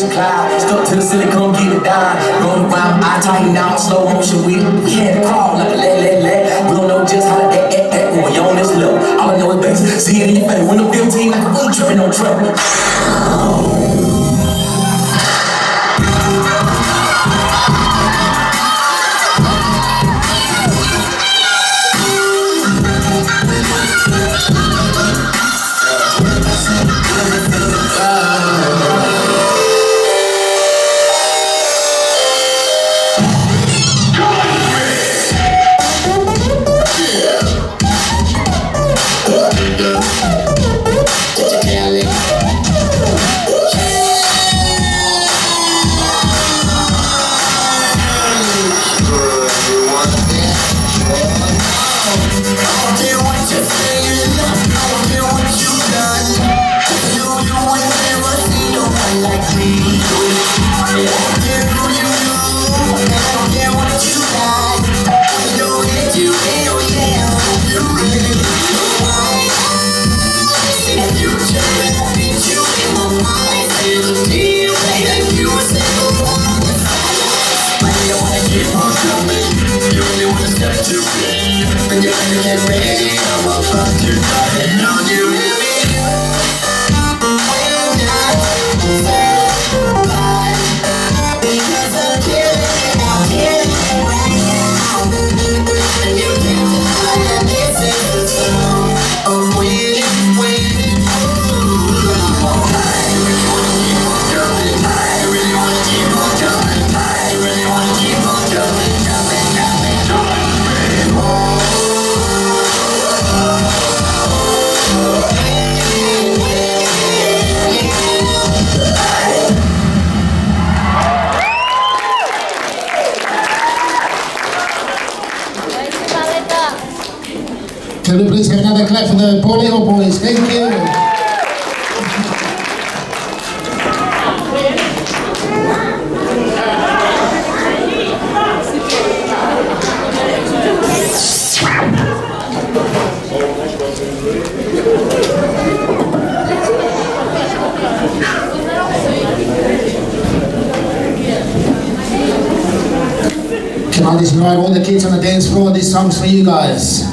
Bonnie and Clyde. Stuck to the ceiling, come get it down. Roll around, I tighten down, slow motion. We had to crawl like a let. We don't know just how to act when we on this level. All I know is bass. See it in your face. When the 15 like a fool tripping on trouble. Can we please have another clap for the Borneo boys? Thank you. Can I just invite all the kids on the dance floor? This song's for you guys.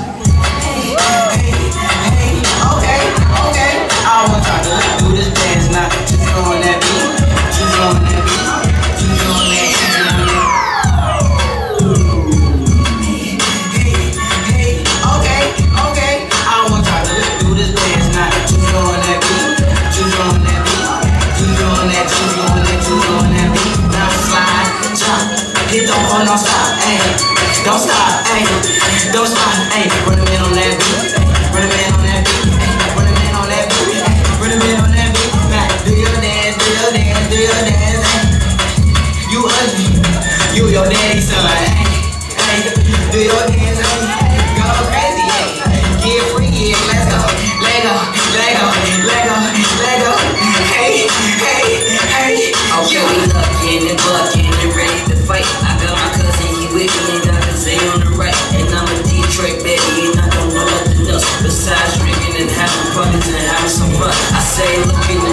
Don't stop, ayy. Don't stop, ayy. Run a man on that beat. Run a man on that beat. Run a man on that beat. Run a man on that beat. Now, do your dance, do your dance, do your dance. You ugly, you your daddy's son. Ayy, do your dance, ayy. Go crazy, ayy. Get free, yeah. Let's go. Lego, Lego, Lego, Lego. Hey, hey, hey. Okay, we looking and bucking and ready to fight. I got my cousin, he with me and Dr. Zay on the right. And I'm a Detroit baby and I don't know nothing else besides drinking and having parties and having some fun. I say looking